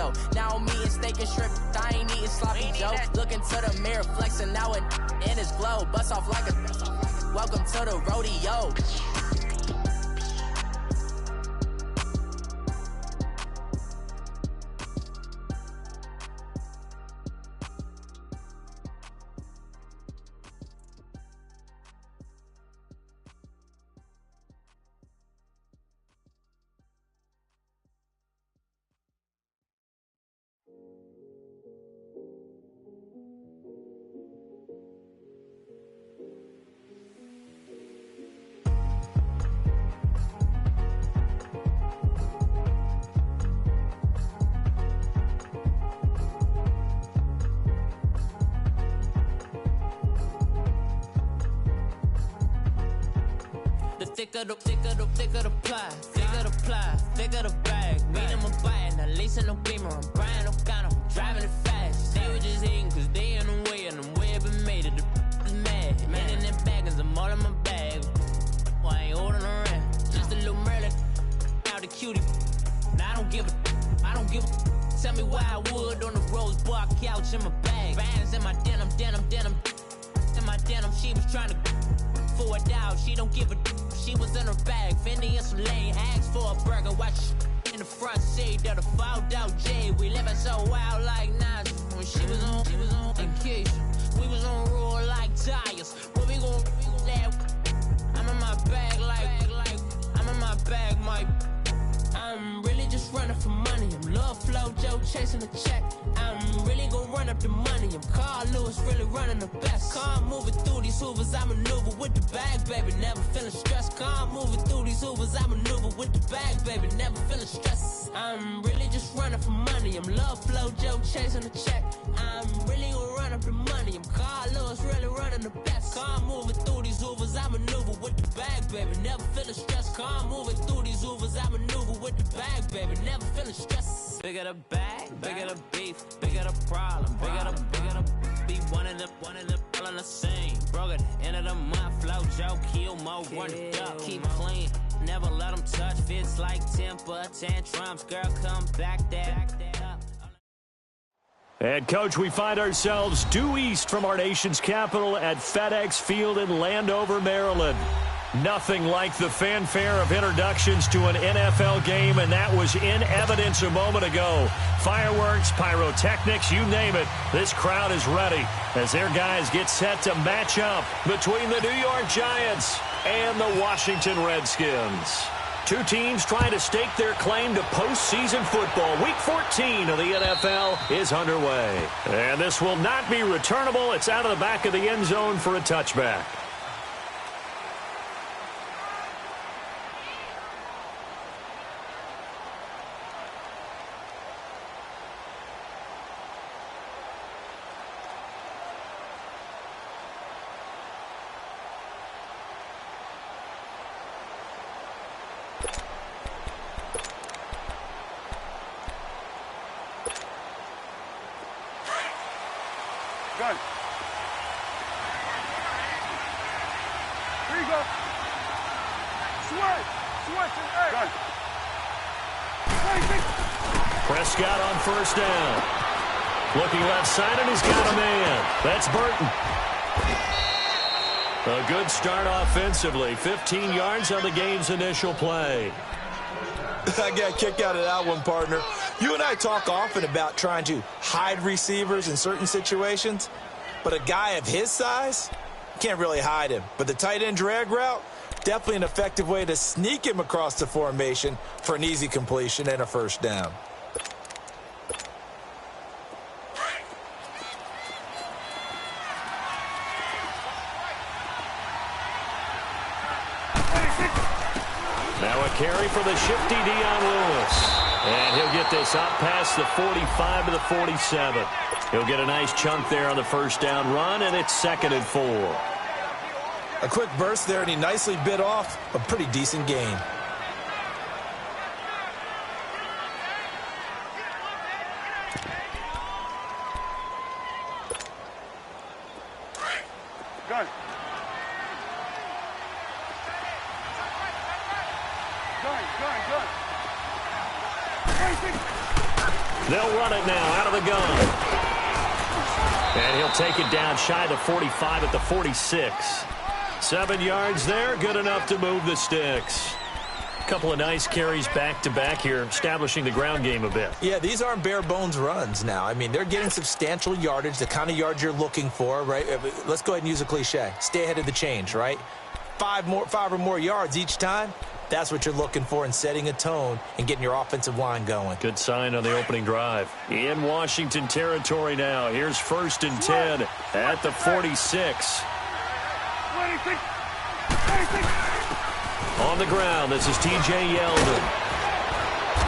rodeo. Now I'm eating steak and shrimp, I ain't eating sloppy Joe. Looking to the mirror, flexing now and in his glow. Bust off like a welcome to the rodeo. Thicker the pie, thicker the bag. Meet them a buying, at least in no beamer. I'm buying no kind of driving it fast. They were just hating cause they in the way, and the way it been made it, the is mad. Man in them baggins, I'm all in my bag. I ain't holding around, just a little Merlin, out the cutie. Now I don't give a, tell me why I would on the rose bar couch in my bag. Bands in my denim, in my denim, she was trying to for a doubt, she don't give a she was in her bag, Fendi and some lame hags for a burger. Watch in the front seat of the fouled out J. We living so wild like Nas. When she was on vacation, we was on roll like tires. What we gon' let? I'm in my bag like I'm in my bag, Mike. I'm really just running for money. I'm Love Flow Joe chasing the check. I'm really gon' run up the money. I'm Carl Lewis, really running the best. Car moving through these hoovers, I maneuver with the bag, baby. Never feeling stressed. Car moving through these hoovers, I maneuver with the bag, baby. Never feeling stressed. I'm really just running for money. I'm Love Flow Joe chasing the check. I'm really gon' run up the money. I'm Carl Lewis, really running the best. Car moving through these hoovers, I maneuver with the bag, baby. Never feeling stressed. Car moving through these hoovers, I maneuver with the bag, baby. Never feeling stressed. Bigger the bag, bigger the beef, bigger the problem, bigger the be one of the all in the same. Broke at the end of the month, flow Joe, kill mo, run it up, keep clean. Never let them touch, fits like temper tantrums. Girl, come back there. And, Coach, we find ourselves due east from our nation's capital at FedEx Field in Landover, Maryland. Nothing like the fanfare of introductions to an NFL game, and that was in evidence a moment ago. Fireworks, pyrotechnics, you name it. This crowd is ready as their guys get set to match up between the New York Giants and the Washington Redskins. Two teams trying to stake their claim to postseason football. Week 14 of the NFL is underway. And this will not be returnable. It's out of the back of the end zone for a touchback. Gun. Here you go. Switch. Switch. Gun. Prescott on first down. Looking left side, and he's got a man. That's Burton. A good start offensively. 15 yards on the game's initial play. I got a kick out of that one, partner. You and I talk often about trying to hide receivers in certain situations, but a guy of his size, can't really hide him. But the tight end drag route, definitely an effective way to sneak him across the formation for an easy completion and a first down. Now a carry for the shifty Dion Lewis. And he'll get this out past the 45 to the 47. He'll get a nice chunk there on the first down run, and it's 2nd and 4. A quick burst there, and he nicely bit off a pretty decent gain. Gun. Gun. They'll They'll run it now out of the gun. And he'll take it down shy of the 45 at the 46. 7 yards there, good enough to move the sticks. Couple of nice carries back-to-back here, establishing the ground game a bit. Yeah, these aren't bare-bones runs now. I mean, they're getting substantial yardage, the kind of yards you're looking for, right? Let's go ahead and use a cliche. Stay ahead of the change, right? 5 or more yards each time. That's what you're looking for in setting a tone and getting your offensive line going. Good sign on the opening drive. In Washington territory now. Here's 1st and 10 at the 46. On the ground, this is T.J. Yeldon.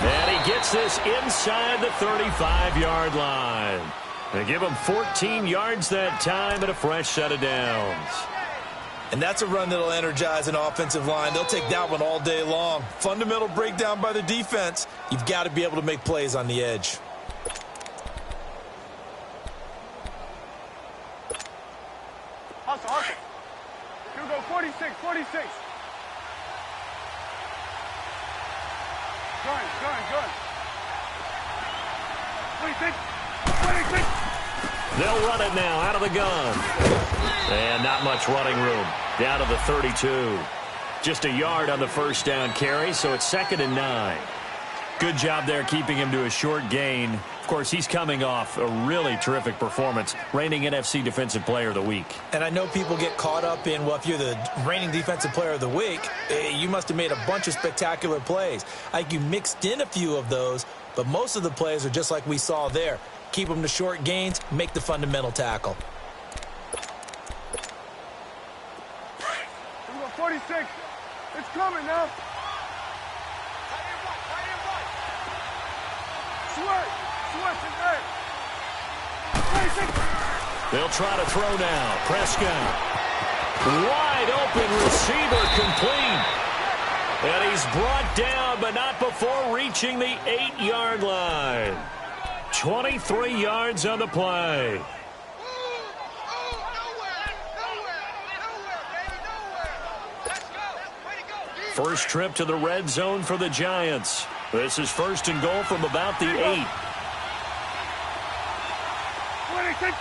And he gets this inside the 35-yard line. They give him 14 yards that time and a fresh set of downs. And that's a run that'll energize an offensive line. They'll take that one all day long. Fundamental breakdown by the defense. You've got to be able to make plays on the edge. Hustle, hustle. You go 46, 46. Gun. 26, 26. They'll run it now out of the gun. And not much running room. Down to the 32. Just a yard on the first down carry, so it's 2nd and 9. Good job there keeping him to a short gain. Of course, he's coming off a really terrific performance, reigning NFC Defensive Player of the Week. And I know people get caught up in, well, if you're the reigning Defensive Player of the Week, you must have made a bunch of spectacular plays. I think you mixed in a few of those, but most of the plays are just like we saw there. Keep them to short gains, make the fundamental tackle. 46. It's coming now. Switch it back. 26. They'll try to throw now. Prescott. Wide open receiver complete. And he's brought down, but not before reaching the 8-yard line. 23 yards on the play. First trip to the red zone for the Giants. This is 1st and goal from about the 8. 26.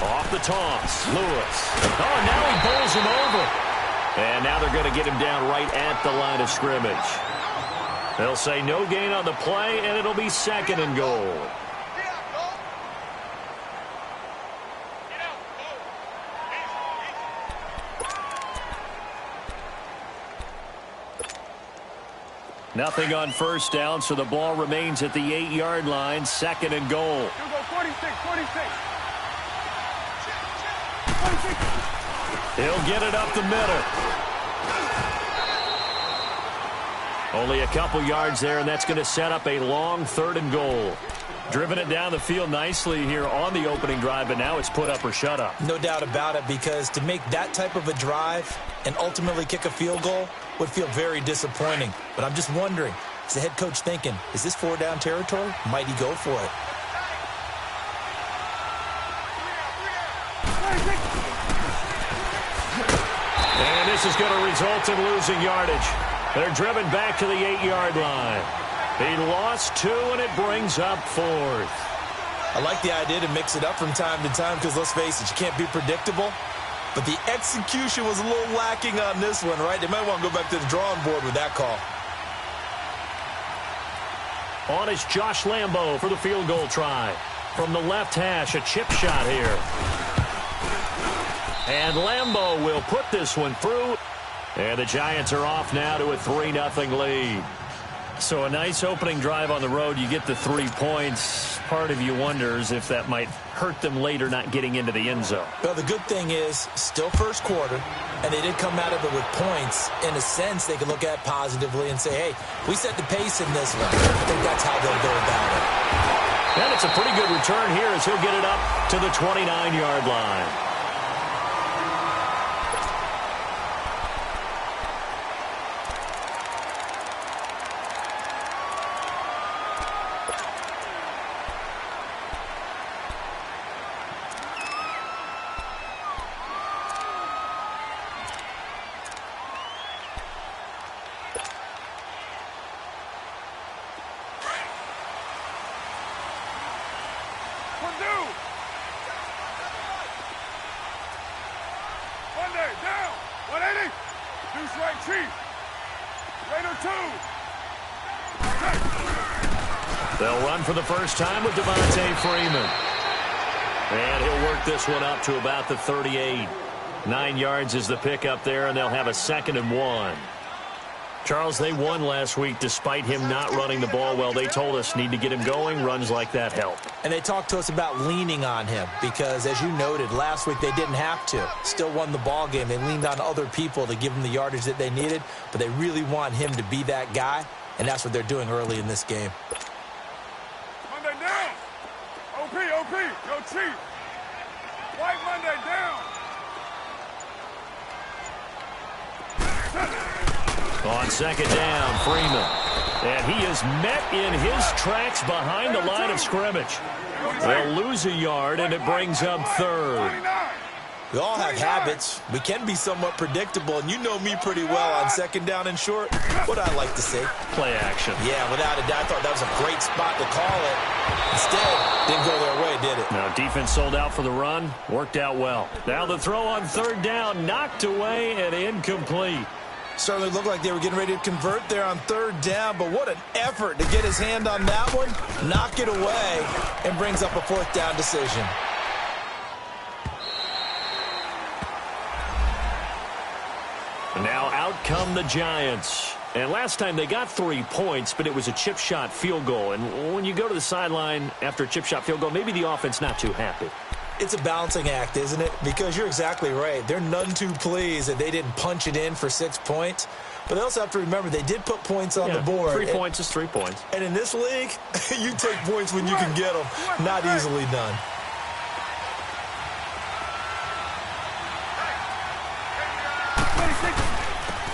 Off the toss, Lewis. Oh, now he bowls him over. And now they're going to get him down right at the line of scrimmage. They'll say no gain on the play, and it'll be 2nd and goal. Nothing on first down, so the ball remains at the 8-yard line, 2nd and goal. You go 46. He'll get it up the middle. Only a couple yards there, and that's going to set up a long 3rd and goal. Driven it down the field nicely here on the opening drive, but now it's put up or shut up. No doubt about it, because to make that type of a drive and ultimately kick a field goal would feel very disappointing. But I'm just wondering, is the head coach thinking, is this 4-down territory? Might he go for it? And this is going to result in losing yardage. They're driven back to the 8-yard line. He lost 2, and it brings up 4th. I like the idea to mix it up from time to time because, let's face it, you can't be predictable. But the execution was a little lacking on this one, right? They might want to go back to the drawing board with that call. On is Josh Lambo for the field goal try. From the left hash, a chip shot here. And Lambo will put this one through. And the Giants are off now to a 3-0 lead. So a nice opening drive on the road. You get the 3 points. Part of you wonders if that might hurt them later not getting into the end zone. Well, the good thing is, still first quarter, and they did come out of it with points. In a sense, they can look at positively and say, hey, we set the pace in this one. I think that's how they'll go about it. And it's a pretty good return here as he'll get it up to the 29-yard line. gonna do? Monday, down. 180. Deuce right, Chief. Raider 2. They'll run for the first time with Devontae Freeman. And he'll work this one up to about the 38. 9 yards is the pickup there, and they'll have a 2nd and 1. Charles, they won last week despite him not running the ball well. They told us need to get him going. Runs like that help. And they talked to us about leaning on him because, as you noted, last week they didn't have to. Still won the ball game. They leaned on other people to give them the yardage that they needed, but they really want him to be that guy, and that's what they're doing early in this game. Monday, down. OP, yo, Chief. White Monday, down. On 2nd down, Freeman. And he is met in his tracks behind the line of scrimmage. They'll lose a yard, and it brings up 3rd. We all have habits. We can be somewhat predictable, and you know me pretty well on 2nd down and short. What I like to see. Play action. Yeah, without a doubt, I thought that was a great spot to call it. Instead, didn't go their way, did it? Now, defense sold out for the run. Worked out well. Now the throw on 3rd down, knocked away and incomplete. Certainly looked like they were getting ready to convert there on 3rd down, but what an effort to get his hand on that one, knock it away, and brings up a 4th down decision. Now out come the Giants. And last time they got 3 points, but it was a chip shot field goal. And when you go to the sideline after a chip shot field goal, maybe the offense not too happy. It's a balancing act, isn't it? Because you're exactly right. They're none too pleased that they didn't punch it in for 6 points. But they also have to remember they did put points on the board. 3 points is 3 points. And in this league, you take points when you can get them. Not easily done.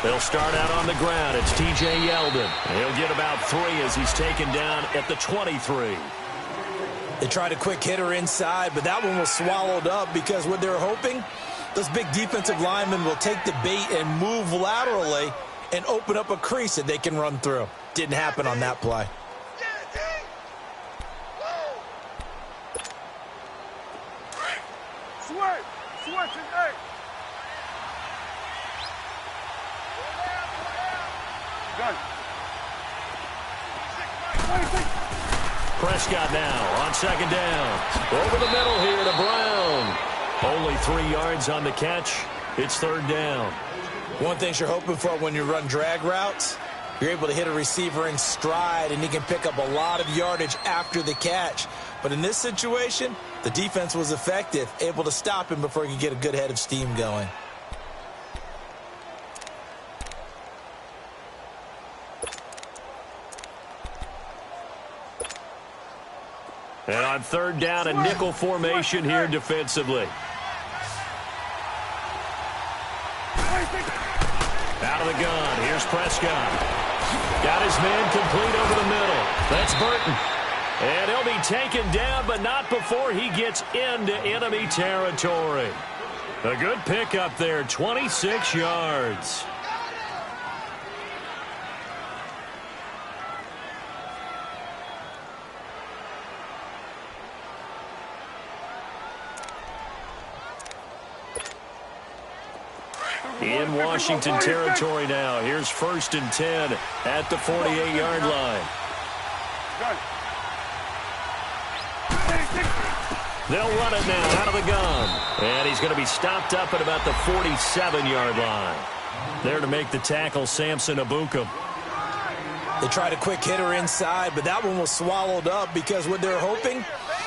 They'll start out on the ground. It's T.J. Yeldon. He'll get about 3 as he's taken down at the 23. They tried a quick hitter inside, but that one was swallowed up because what they were hoping, those big defensive linemen will take the bait and move laterally and open up a crease that they can run through. Didn't happen on that play. Switch and eight. Got it. Prescott now on 2nd down. Over the middle here to Brown. Only 3 yards on the catch. It's 3rd down. One thing you're hoping for when you run drag routes, you're able to hit a receiver in stride, and he can pick up a lot of yardage after the catch. But in this situation, the defense was effective, able to stop him before he could get a good head of steam going. And on 3rd down, a nickel formation here defensively. Out of the gun, here's Prescott. Got his man complete over the middle. That's Burton. And he'll be taken down, but not before he gets into enemy territory. A good pickup there, 26 yards. In Washington territory now. Here's 1st and 10 at the 48-yard line. They'll run it now out of the gun. And he's going to be stopped up at about the 47-yard line. There to make the tackle, Samson Abukum. They tried a quick hitter inside, but that one was swallowed up because what they're hoping,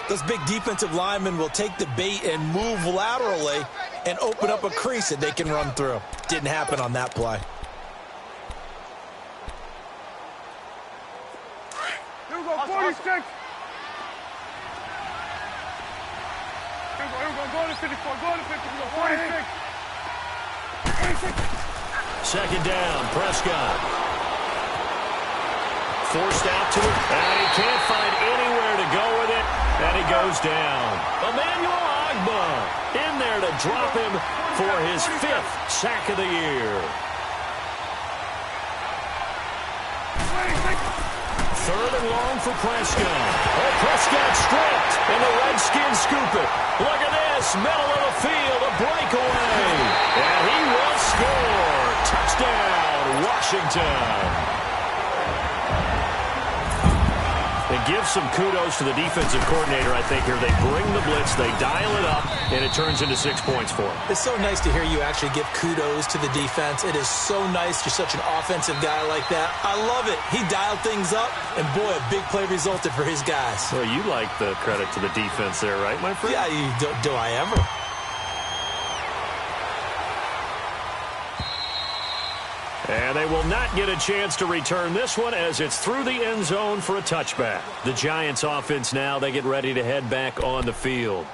those big defensive linemen will take the bait and move laterally and open up a crease that they can run through. Didn't happen on that play. Here we go, 46. Here we go, go to 54, go to 50, we go, 46. 2nd down, Prescott. Forced out to it, and he can't find anywhere to go with it, and he goes down. Emmanuel Agba in there to drop him for his 5th sack of the year. third and long for Prescott. Oh, Prescott stripped, and the Redskins scoop it. Look at this, middle of the field, a breakaway. And he will score. Touchdown, Washington. They give some kudos to the defensive coordinator, I think, here. They bring the blitz, they dial it up, and it turns into 6 points for them. It's so nice to hear you actually give kudos to the defense. It is so nice. You're such an offensive guy like that. I love it. He dialed things up, and boy, a big play resulted for his guys. Well, you like the credit to the defense there, right, my friend? Yeah, do I ever? And they will not get a chance to return this one as it's through the end zone for a touchback. The Giants offense now, they get ready to head back on the field.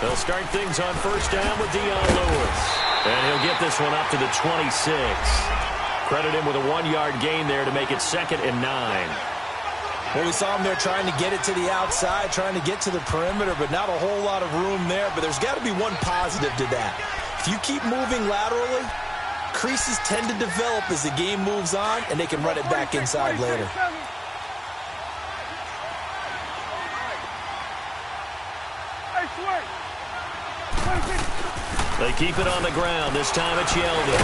They'll start things on first down with Dion Lewis. And he'll get this one up to the 26. Credit him with a 1-yard gain there to make it 2nd and 9. Well, we saw him there trying to get it to the outside, trying to get to the perimeter, but not a whole lot of room there. But there's got to be one positive to that. If you keep moving laterally, creases tend to develop as the game moves on, and they can run it back inside later. They keep it on the ground. This time it's Yeldon.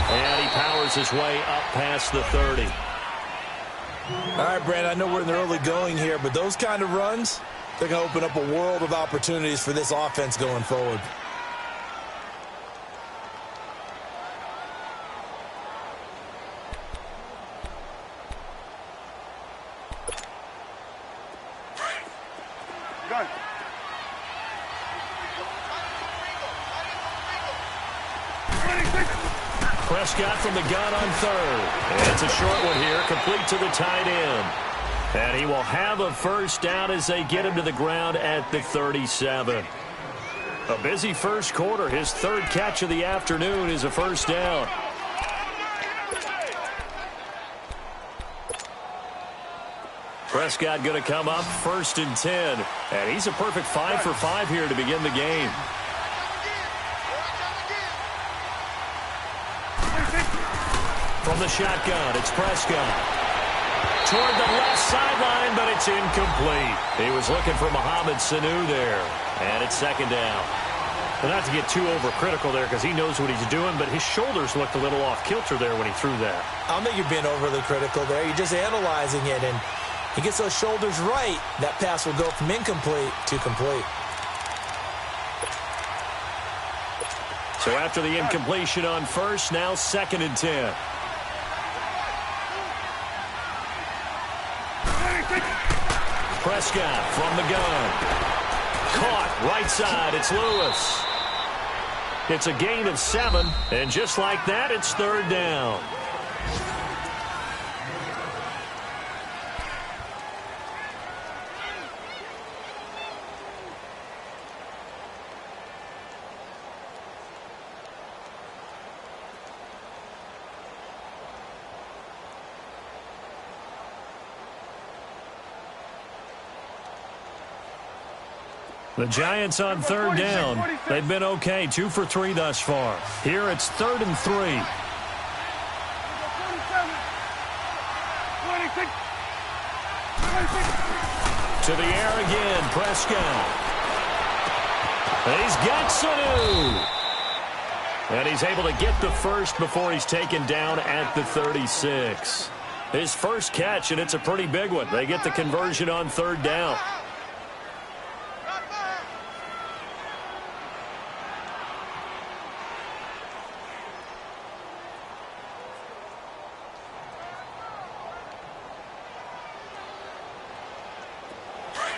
And he powers his way up past the 30. All right, Brandon, I know we're in the early going here, but those kind of runs, they're going to open up a world of opportunities for this offense going forward. Gun. Prescott from the gun on third. And it's a short one here, complete to the tight end. And he will have a first down as they get him to the ground at the 37. A busy first quarter. His third catch of the afternoon is a first down. Prescott going to come up 1st and 10. And he's a perfect 5 for 5 here to begin the game. From the shotgun, it's Prescott. Toward the left sideline, but it's incomplete. He was looking for Mohamed Sanu there. And it's 2nd down. But not to get too overcritical there because he knows what he's doing, but his shoulders looked a little off kilter there when he threw that. I don't think you're being overly critical there. You're just analyzing it, and he gets those shoulders right. That pass will go from incomplete to complete. So after the incompletion on first, now 2nd and 10. Prescott from the gun. Caught right side. It's Lewis. It's a gain of 7, and just like that, it's 3rd down. The Giants on 3rd down. They've been okay, 2 for 3 thus far. Here it's 3rd and 3. To the air again, Prescott. And he's got Sanu. And he's able to get the first before he's taken down at the 36. His first catch, and it's a pretty big one. They get the conversion on 3rd down.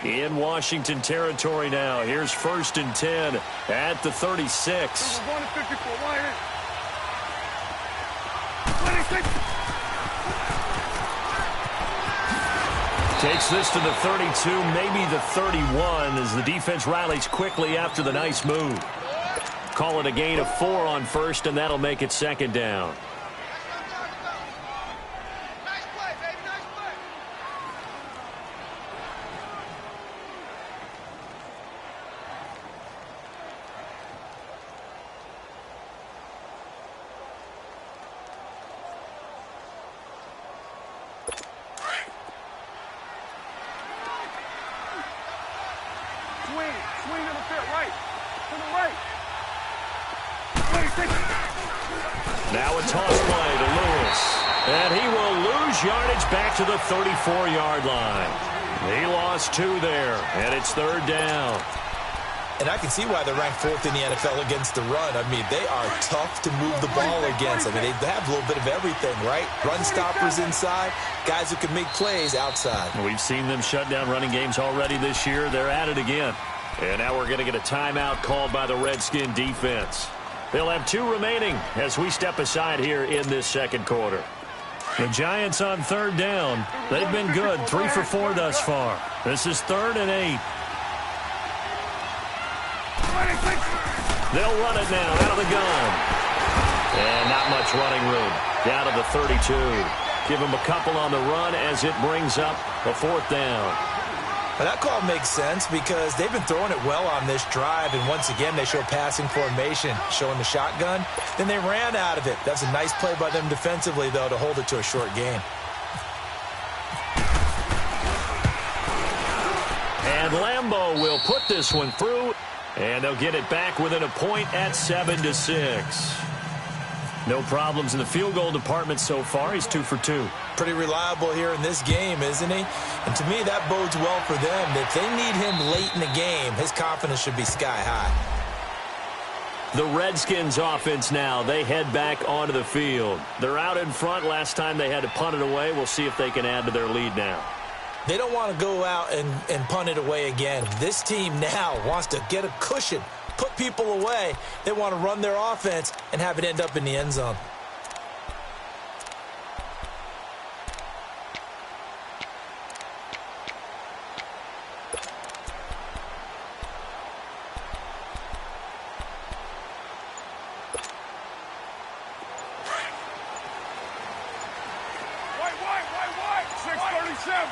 In Washington territory now. Here's 1st and 10 at the 36. Takes this to the 32, maybe the 31, as the defense rallies quickly after the nice move. Call it a gain of 4 on first, and that'll make it 2nd down. Nice play, baby. Now a toss play to Lewis. And he will lose yardage back to the 34-yard line. He lost 2 there, and it's 3rd down. And I can see why they're ranked 4th in the NFL against the run. I mean, they are tough to move the ball against. I mean, they have a little bit of everything, right? Run stoppers inside, guys who can make plays outside. We've seen them shut down running games already this year. They're at it again. And now we're going to get a timeout called by the Redskin defense. They'll have 2 remaining as we step aside here in this second quarter. The Giants on 3rd down. They've been good, 3 for 4 thus far. This is 3rd and 8. They'll run it now out of the gun. And not much running room. Down to the 32. Give them a couple on the run as it brings up a 4th down. Well, that call makes sense because they've been throwing it well on this drive, and once again they show passing formation, showing the shotgun. Then they ran out of it. That's a nice play by them defensively, though, to hold it to a short gain. And Lambeau will put this one through, and they'll get it back within a point at 7-6. No problems in the field goal department so far. He's 2 for 2. Pretty reliable here in this game, isn't he? And to me, that bodes well for them. If they need him late in the game, his confidence should be sky high. The Redskins offense now. They head back onto the field. They're out in front. Last time they had to punt it away. We'll see if they can add to their lead now. They don't want to go out and punt it away again. This team now wants to get a cushion, put people away. They want to run their offense and have it end up in the end zone. White, 637.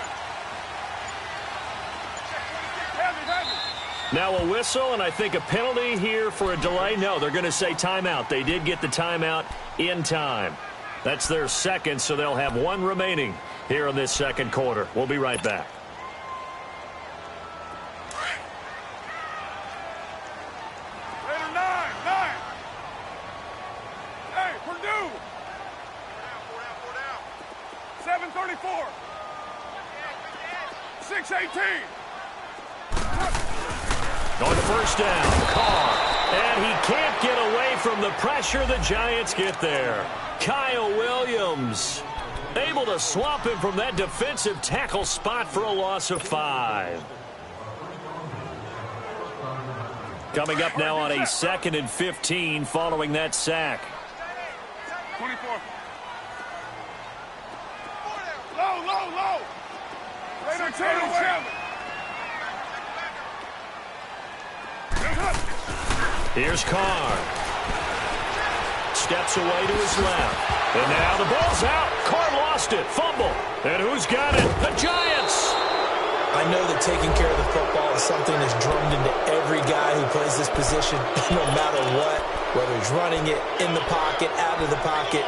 Now a whistle, and I think a penalty here for a delay. No, they're going to say timeout. They did get the timeout in time. That's their second, so they'll have 1 remaining here in this second quarter. We'll be right back. Raider 9. Hey, Purdue. 734. 618. On the first down, Carr. And he can't get away from the pressure. The Giants get there. Kyle Williams able to swamp him from that defensive tackle spot for a loss of 5. Coming up now on a 2nd and 15 following that sack. 24. Low. Raider 10-7. Here's Carr. Steps away to his left. And now the ball's out. Carr lost it. Fumble. And who's got it? The Giants. I know that taking care of the football is something that's drummed into every guy who plays this position, no matter what, whether he's running it, in the pocket, out of the pocket.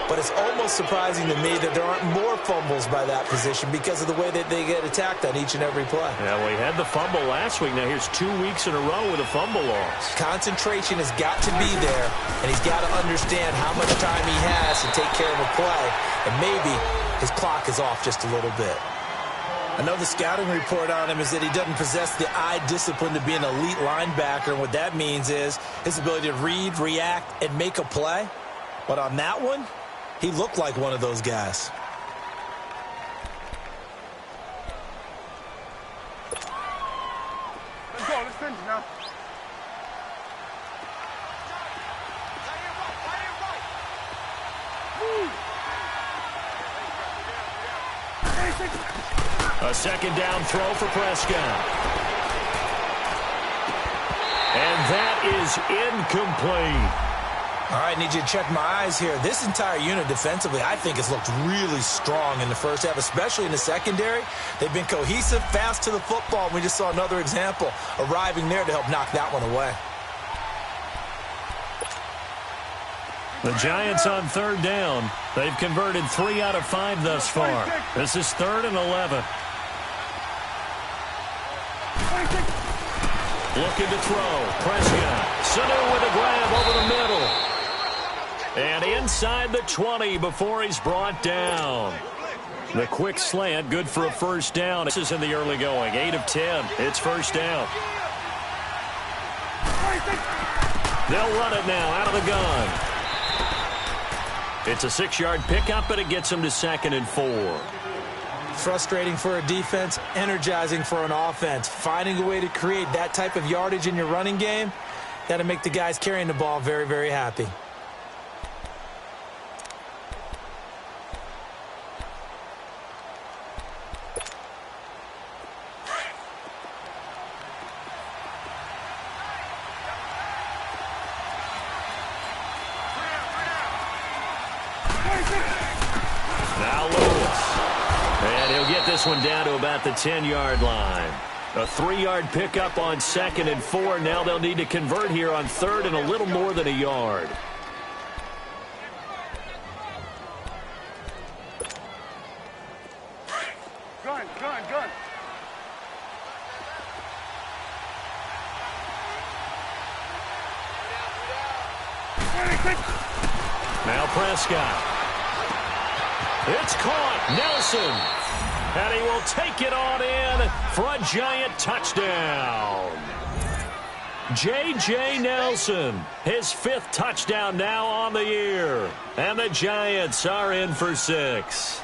But it's almost surprising to me that there aren't more fumbles by that position because of the way that they get attacked on each and every play. Yeah, we had the fumble last week. Now here's 2 weeks in a row with a fumble loss. Concentration has got to be there, and he's got to understand how much time he has to take care of a play, and maybe his clock is off just a little bit. I know the scouting report on him is that he doesn't possess the eye discipline to be an elite linebacker, and what that means is his ability to read, react, and make a play. But on that one, he looked like one of those guys. Let's go. Let's finish now. A 2nd down throw for Prescott. And that is incomplete. All right, need you to check my eyes here. This entire unit defensively, I think, has looked really strong in the first half, especially in the secondary. They've been cohesive, fast to the football. We just saw another example arriving there to help knock that one away. The Giants on 3rd down. They've converted 3 out of 5 thus far. This is 3rd and 11. Looking to throw. Prescott. Sanu with a grab over the middle. And inside the 20 before he's brought down. The quick slant, good for a first down. This is in the early going. 8 of 10. It's first down. They'll run it now out of the gun. It's a 6-yard pickup, but it gets them to 2nd and 4. Frustrating for a defense, energizing for an offense. Finding a way to create that type of yardage in your running game, that'll make the guys carrying the ball very, very happy. One down to about the 10-yard line. A 3-yard pickup on 2nd and 4. Now they'll need to convert here on 3rd and a little more than a yard. Gun. Now Prescott. It's caught. Nelson. And he will take it on in for a giant touchdown. J.J. Nelson, his 5th touchdown now on the year. And the Giants are in for 6.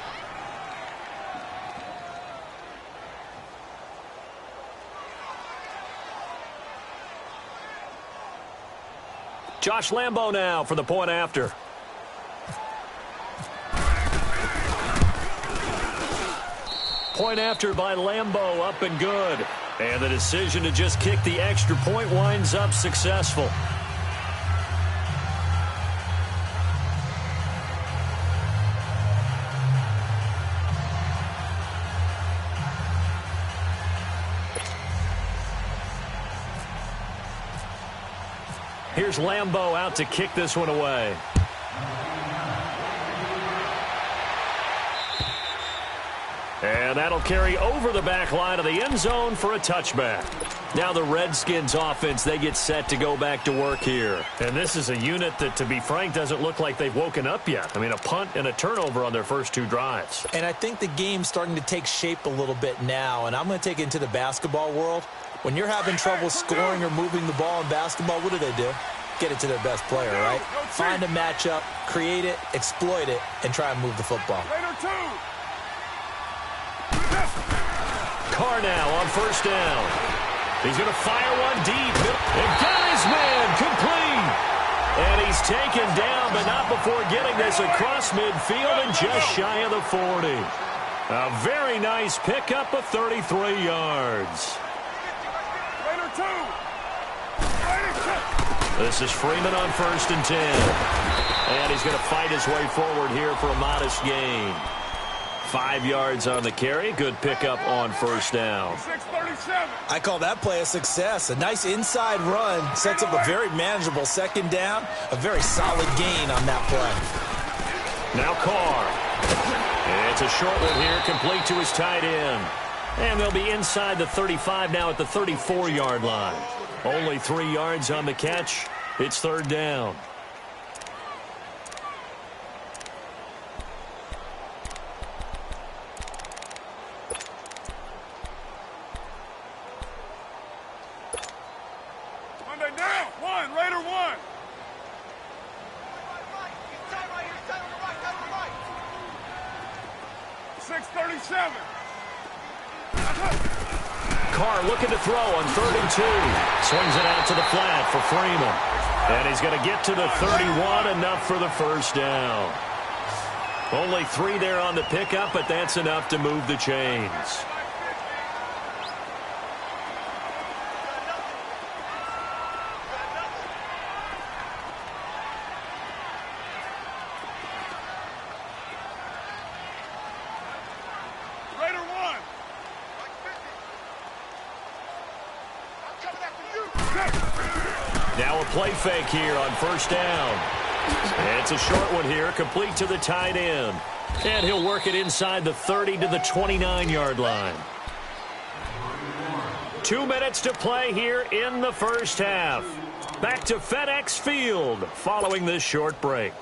Josh Lambo now for the point after. Point after by Lambo, up and good. And the decision to just kick the extra point winds up successful. Here's Lambo out to kick this one away. And that'll carry over the back line of the end zone for a touchback. Now the Redskins offense, they get set to go back to work here. And this is a unit that, to be frank, doesn't look like they've woken up yet. I mean, a punt and a turnover on their first 2 drives. And I think the game's starting to take shape a little bit now. And I'm going to take it into the basketball world. When you're having trouble scoring or moving the ball in basketball, what do? Get it to their best player, right? Find a matchup, create it, exploit it, and try and move the football. Carr now on first down. He's going to fire one deep. And got his man complete. And he's taken down, but not before getting this across midfield and just shy of the 40. A very nice pickup of 33 yards. This is Freeman on 1st and 10. And he's going to fight his way forward here for a modest gain. 5 yards on the carry. Good pickup on first down. I call that play a success. A nice inside run sets up a very manageable 2nd down. A very solid gain on that play. Now Carr. It's a short one here, complete to his tight end. And they'll be inside the 35 now at the 34-yard line. Only 3 yards on the catch. It's 3rd down. Raider 1. 6:37. Carr looking to throw on 3rd and 2. Swings it out to the flat for Freeman. And he's going to get to the 31, enough for the first down. Only 3 there on the pickup, but that's enough to move the chains. Now a play fake here on first down. It's a short one here, complete to the tight end. And he'll work it inside the 30 to the 29-yard line. 2 minutes to play here in the first half. Back to FedEx Field following this short break.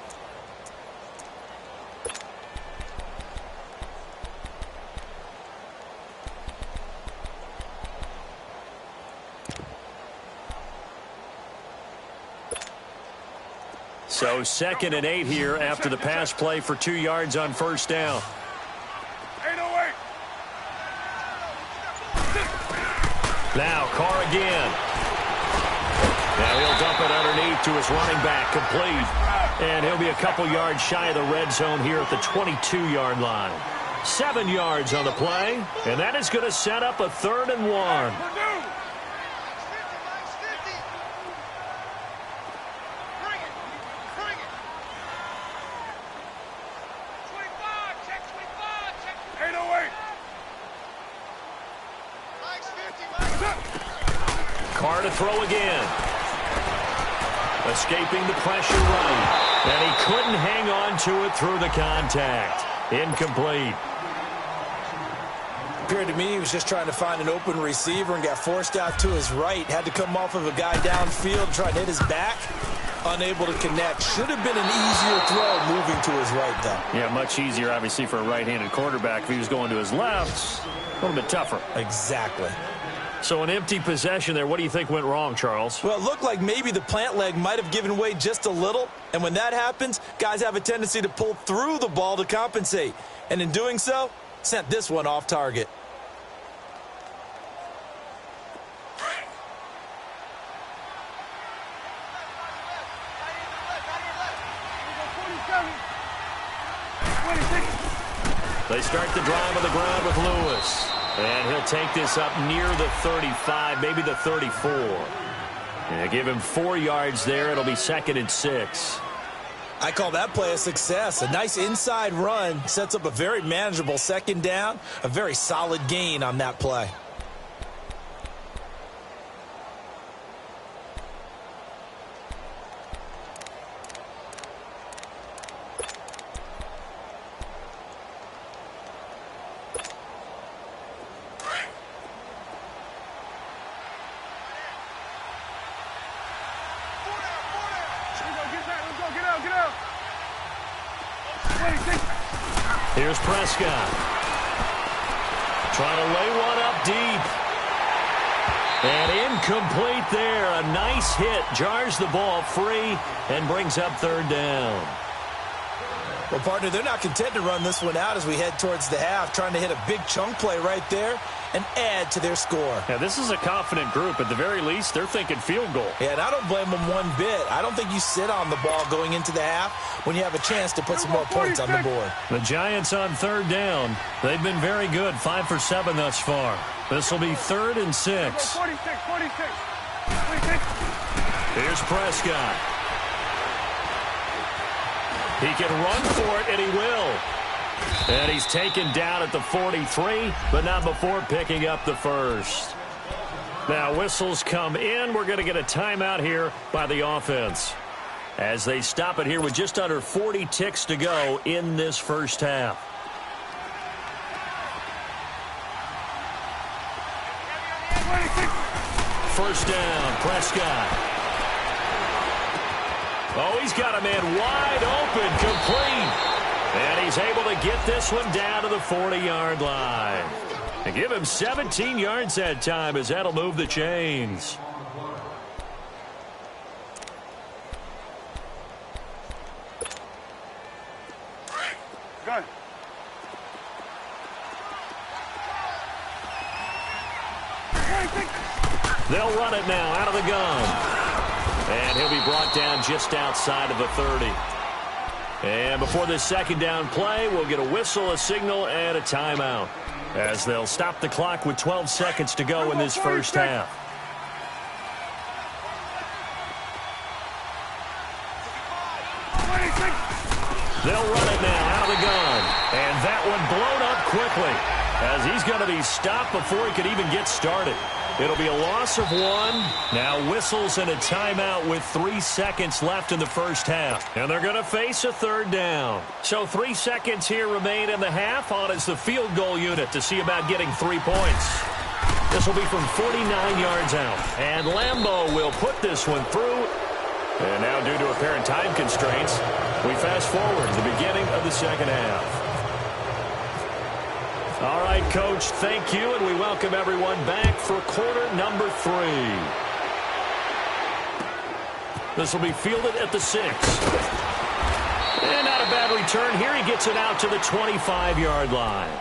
So 2nd and 8 here after the pass play for 2 yards on first down. 808. Now Carr again. Now he'll dump it underneath to his running back, complete. And he'll be a couple yards shy of the red zone here at the 22-yard line. 7 yards on the play, and that is going to set up a 3rd and 1. Carr to throw again. Escaping the pressure right. And he couldn't hang on to it through the contact. Incomplete. Appeared to me he was just trying to find an open receiver and got forced out to his right. Had to come off of a guy downfield, try to hit his back. Unable to connect. Should have been an easier throw moving to his right, though. Yeah, much easier, obviously, for a right-handed quarterback. If he was going to his left, a little bit tougher. Exactly. So an empty possession there. What do you think went wrong, Charles? Well, it looked like maybe the plant leg might have given way just a little. And when that happens, guys have a tendency to pull through the ball to compensate. And in doing so, sent this one off target. They start the drive on the ground with Lewis. And he'll take this up near the 35, maybe the 34. Yeah, give him 4 yards there. It'll be 2nd and 6. I call that play a success. A nice inside run sets up a very manageable 2nd down. A very solid gain on that play. Here's Prescott. Trying to lay one up deep. And incomplete there. A nice hit. Jars the ball free and brings up 3rd down. Well, partner, they're not content to run this one out as we head towards the half, trying to hit a big chunk play right there and add to their score. Yeah, this is a confident group. At the very least, they're thinking field goal. Yeah, and I don't blame them one bit. I don't think you sit on the ball going into the half when you have a chance to put some more points on the board. The Giants on 3rd down. They've been very good, 5 for 7 thus far. This will be 3rd and 6. 46. Here's Prescott. He can run for it, and he will. And he's taken down at the 43, but not before picking up the 1st. Now, whistles come in. We're going to get a timeout here by the offense as they stop it here with just under 40 ticks to go in this first half. First down, Prescott. Oh, he's got a man wide open, complete. And he's able to get this one down to the 40-yard line. And give him 17 yards that time as that'll move the chains. Good. They'll run it now out of the gun. And he'll be brought down just outside of the 30. And before this 2nd down play, we'll get a whistle, a signal, and a timeout as they'll stop the clock with 12 seconds to go in this first half. They'll run it now out of the gun. And that one blown up quickly as he's going to be stopped before he could even get started. It'll be a loss of 1. Now whistles and a timeout with 3 seconds left in the first half. And they're going to face a 3rd down. So 3 seconds here remain in the half. On is the field goal unit to see about getting 3 points. This will be from 49 yards out. And Lambeau will put this one through. And now due to apparent time constraints, we fast forward to the beginning of the 2nd half. All right, Coach, thank you, and we welcome everyone back for quarter number 3. This will be fielded at the 6. And not a bad return here. He gets it out to the 25-yard line.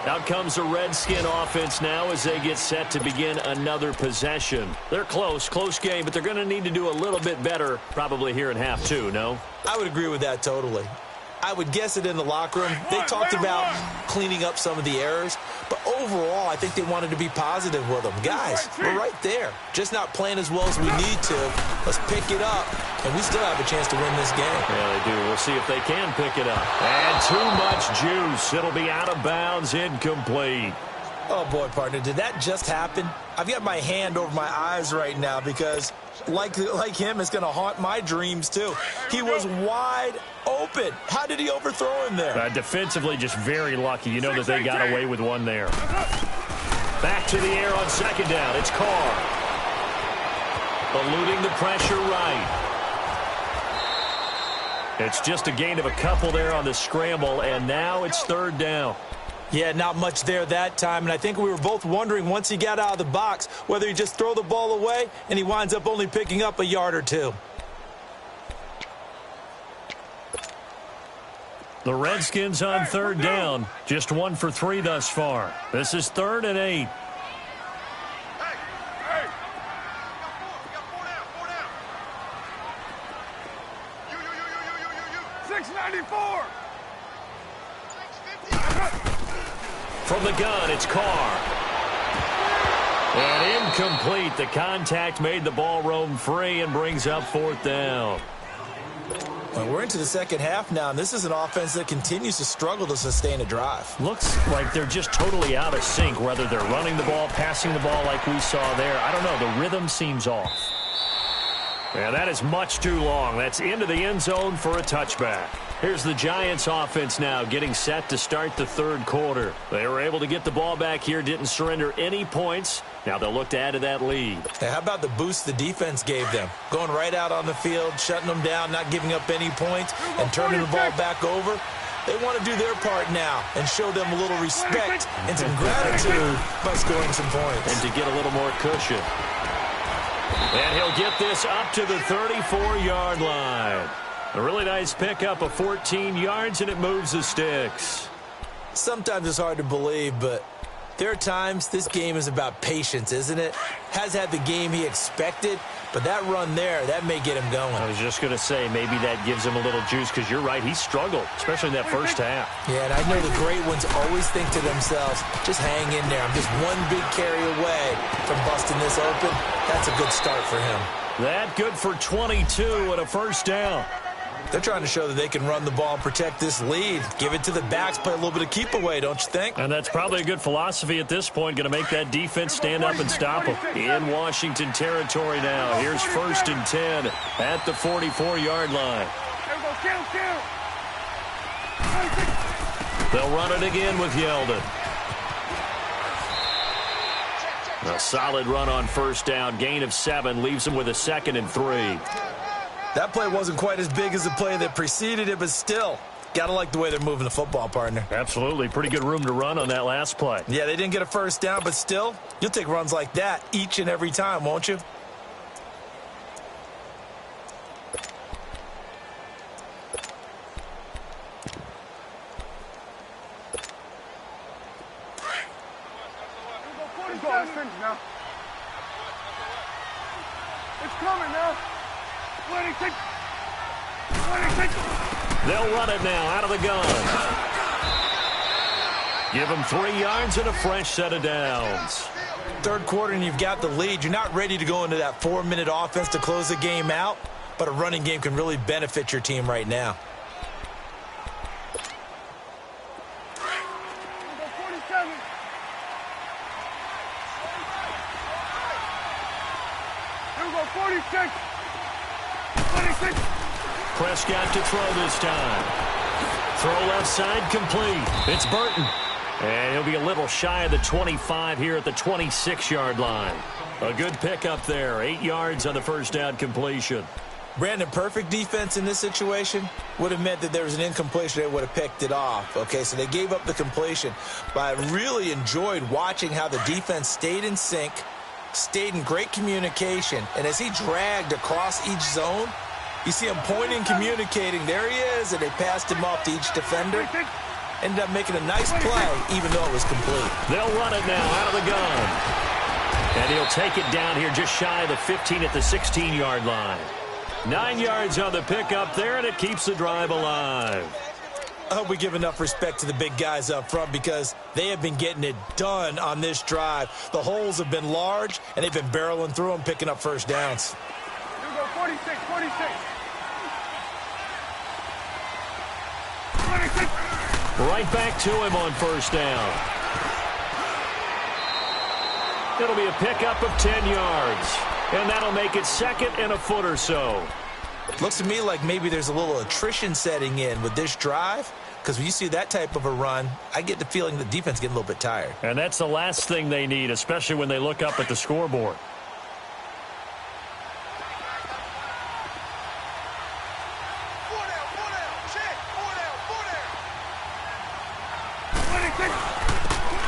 Out comes the Redskin offense now as they get set to begin another possession. They're close game, but they're going to need to do a little bit better probably here in half two, no? I would agree with that totally. I would guess it in the locker room. They talked about cleaning up some of the errors, but overall, I think they wanted to be positive with them. Guys, we're right there. Just not playing as well as we need to. Let's pick it up, and we still have a chance to win this game. Yeah, they do. We'll see if they can pick it up. And too much juice. It'll be out of bounds, incomplete. Oh, boy, partner, did that just happen? I've got my hand over my eyes right now because, like him, it's going to haunt my dreams, too. He was wide open. How did he overthrow him there? Defensively, just very lucky. You know that they got away with one there. Back to the air on second down. It's Carr. Eluding the pressure right. It's just a gain of a couple there on the scramble, and now it's third down. Yeah, not much there that time, and I think we were both wondering once he got out of the box whether he just throw the ball away and he winds up only picking up a yard or two. The Redskins on third down, just 1 for 3 thus far. This is 3rd and 8. Hey! 694! From the gun, it's Carr. And incomplete. The contact made the ball roam free and brings up 4th down. Well, we're into the second half now, and this is an offense that continues to struggle to sustain a drive. Looks like they're just totally out of sync, whether they're running the ball, passing the ball like we saw there. I don't know. The rhythm seems off. Yeah, that is much too long. That's into the end zone for a touchback. Here's the Giants offense now getting set to start the third quarter. They were able to get the ball back here, didn't surrender any points. Now they'll look to add to that lead. Hey, how about the boost the defense gave them? Going right out on the field, shutting them down, not giving up any points, and turning the ball back over. They want to do their part now and show them a little respect and some gratitude by scoring some points. And to get a little more cushion. And he'll get this up to the 34-yard line. A really nice pickup of 14 yards, and it moves the sticks. Sometimes it's hard to believe, but there are times this game is about patience, isn't it? Has had the game he expected, but that run there, that may get him going. I was just going to say, maybe that gives him a little juice, because you're right, he struggled, especially in that first half. Yeah, and I know the great ones always think to themselves, just hang in there. I'm just one big carry away from busting this open. That's a good start for him. That good for 22 and a first down. They're trying to show that they can run the ball and protect this lead. Give it to the backs, play a little bit of keep away, don't you think? And that's probably a good philosophy at this point, going to make that defense stand up and stop them. In Washington territory now. Here's 1st and 10 at the 44-yard line. They'll run it again with Yeldon. A solid run on first down. Gain of 7 leaves them with a 2nd and 3. That play wasn't quite as big as the play that preceded it, but still, got to like the way they're moving the football, partner. Absolutely. Pretty good room to run on that last play. Yeah, they didn't get a first down, but still, you'll take runs like that each and every time, won't you? It's coming now. They'll run it now out of the gun. Give them 3 yards and a fresh set of downs. Third quarter and you've got the lead. You're not ready to go into that 4-minute offense to close the game out, but a running game can really benefit your team right now. Prescott to throw this time. Throw left side complete. It's Burton. And he'll be a little shy of the 25 here at the 26-yard line. A good pickup there. 8 yards on the first down completion. Brandon, perfect defense in this situation would have meant that there was an incompletion. They would have picked it off. Okay, so they gave up the completion. But I really enjoyed watching how the defense stayed in sync, stayed in great communication, and as he dragged across each zone, You see him pointing, communicating. There he is, and they passed him off to each defender. Ended up making a nice play, even though it was complete. They'll run it now out of the gun. And he'll take it down here just shy of the 15 at the 16-yard line. 9 yards on the pickup there, and it keeps the drive alive. I hope we give enough respect to the big guys up front because they have been getting it done on this drive. The holes have been large, and they've been barreling through them, picking up first downs. Here we go, 46, 46. 26. Right back to him on first down. It'll be a pickup of 10 yards. And that'll make it second and a foot or so. Looks to me like maybe there's a little attrition setting in with this drive. Because when you see that type of a run, I get the feeling the defense is getting a little bit tired. And that's the last thing they need, especially when they look up at the scoreboard.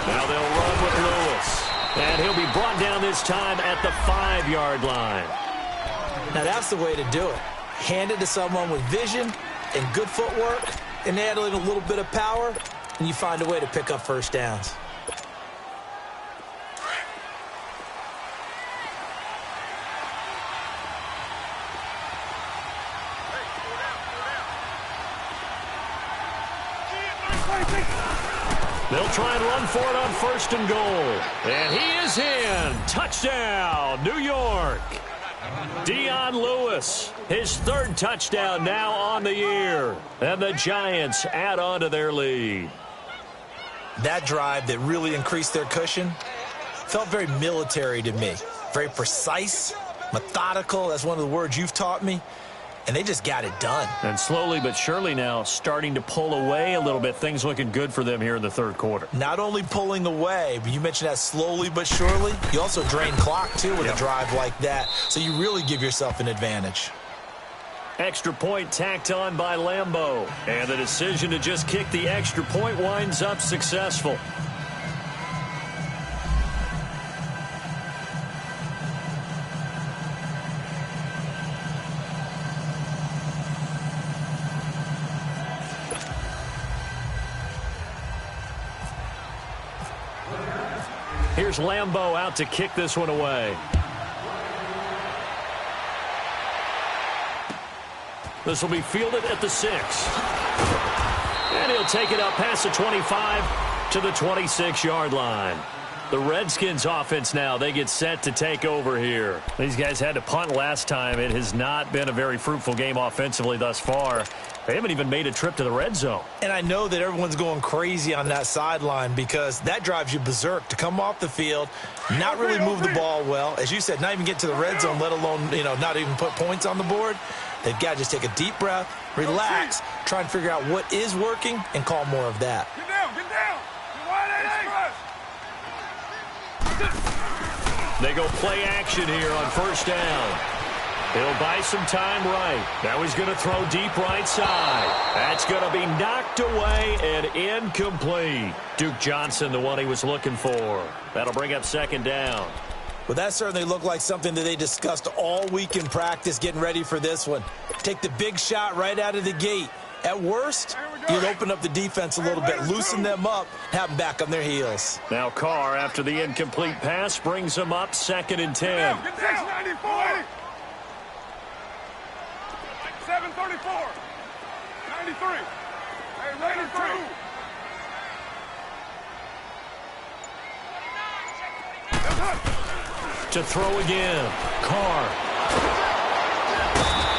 Now they'll run with Lewis. And he'll be brought down this time at the 5-yard line. Now that's the way to do it. Hand it to someone with vision and good footwork, and add in a little bit of power, and you find a way to pick up first downs. They'll try and run for it on first and goal. And he is in. Touchdown, New York. Dion Lewis, his third touchdown now on the year. And the Giants add on to their lead. That drive that really increased their cushion felt very military to me. Very precise, methodical. That's one of the words you've taught me. And they just got it done. And slowly but surely now starting to pull away a little bit. Things looking good for them here in the third quarter. Not only pulling away, but you mentioned that slowly but surely. You also drain clock, too, with a drive like that. So you really give yourself an advantage. Extra point tacked on by Lambeau. And the decision to just kick the extra point winds up successful. Here's Lambeau out to kick this one away. This will be fielded at the 6. And he'll take it up past the 25 to the 26-yard line. The Redskins offense now, they get set to take over here. These guys had to punt last time. It has not been a very fruitful game offensively thus far. They haven't even made a trip to the red zone. And I know that everyone's going crazy on that sideline because that drives you berserk to come off the field, not really move the ball well. As you said, not even get to the red zone, let alone, not even put points on the board. They've got to just take a deep breath, relax, try and figure out what is working, and call more of that. Get down, get down. They go play action here on first down. He'll buy some time right. Now he's going to throw deep right side. That's going to be knocked away and incomplete. Duke Johnson, the one he was looking for. That'll bring up second down. Well, that certainly looked like something that they discussed all week in practice getting ready for this one. Take the big shot right out of the gate. At worst, you'd open up the defense a little bit, loosen them up, have them back on their heels. Now Carr, after the incomplete pass, brings them up second and 10. Get down, 94. 734. 93. Hey, 93. To throw again. Carr.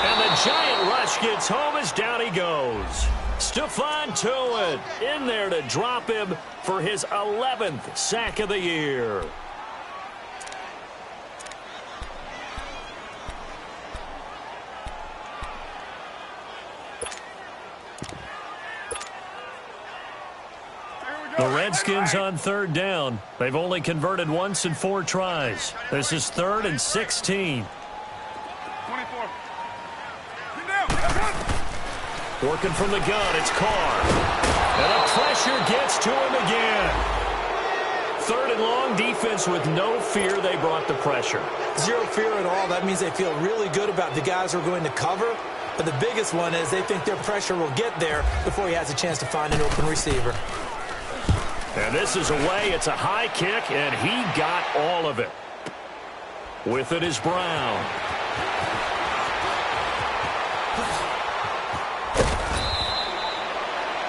And the giant rush gets home as down he goes. Stephon Tuitt in there to drop him for his 11th sack of the year. The Redskins on third down. They've only converted once in 4 tries. This is 3rd and 16. 24. Working from the gun, it's Carr. And the pressure gets to him again. 3rd and long, defense with no fear. They brought the pressure. Zero fear at all. That means they feel really good about the guys who are going to cover. But the biggest one is they think their pressure will get there before he has a chance to find an open receiver. And this is away. It's a high kick, and he got all of it. With it is Brown.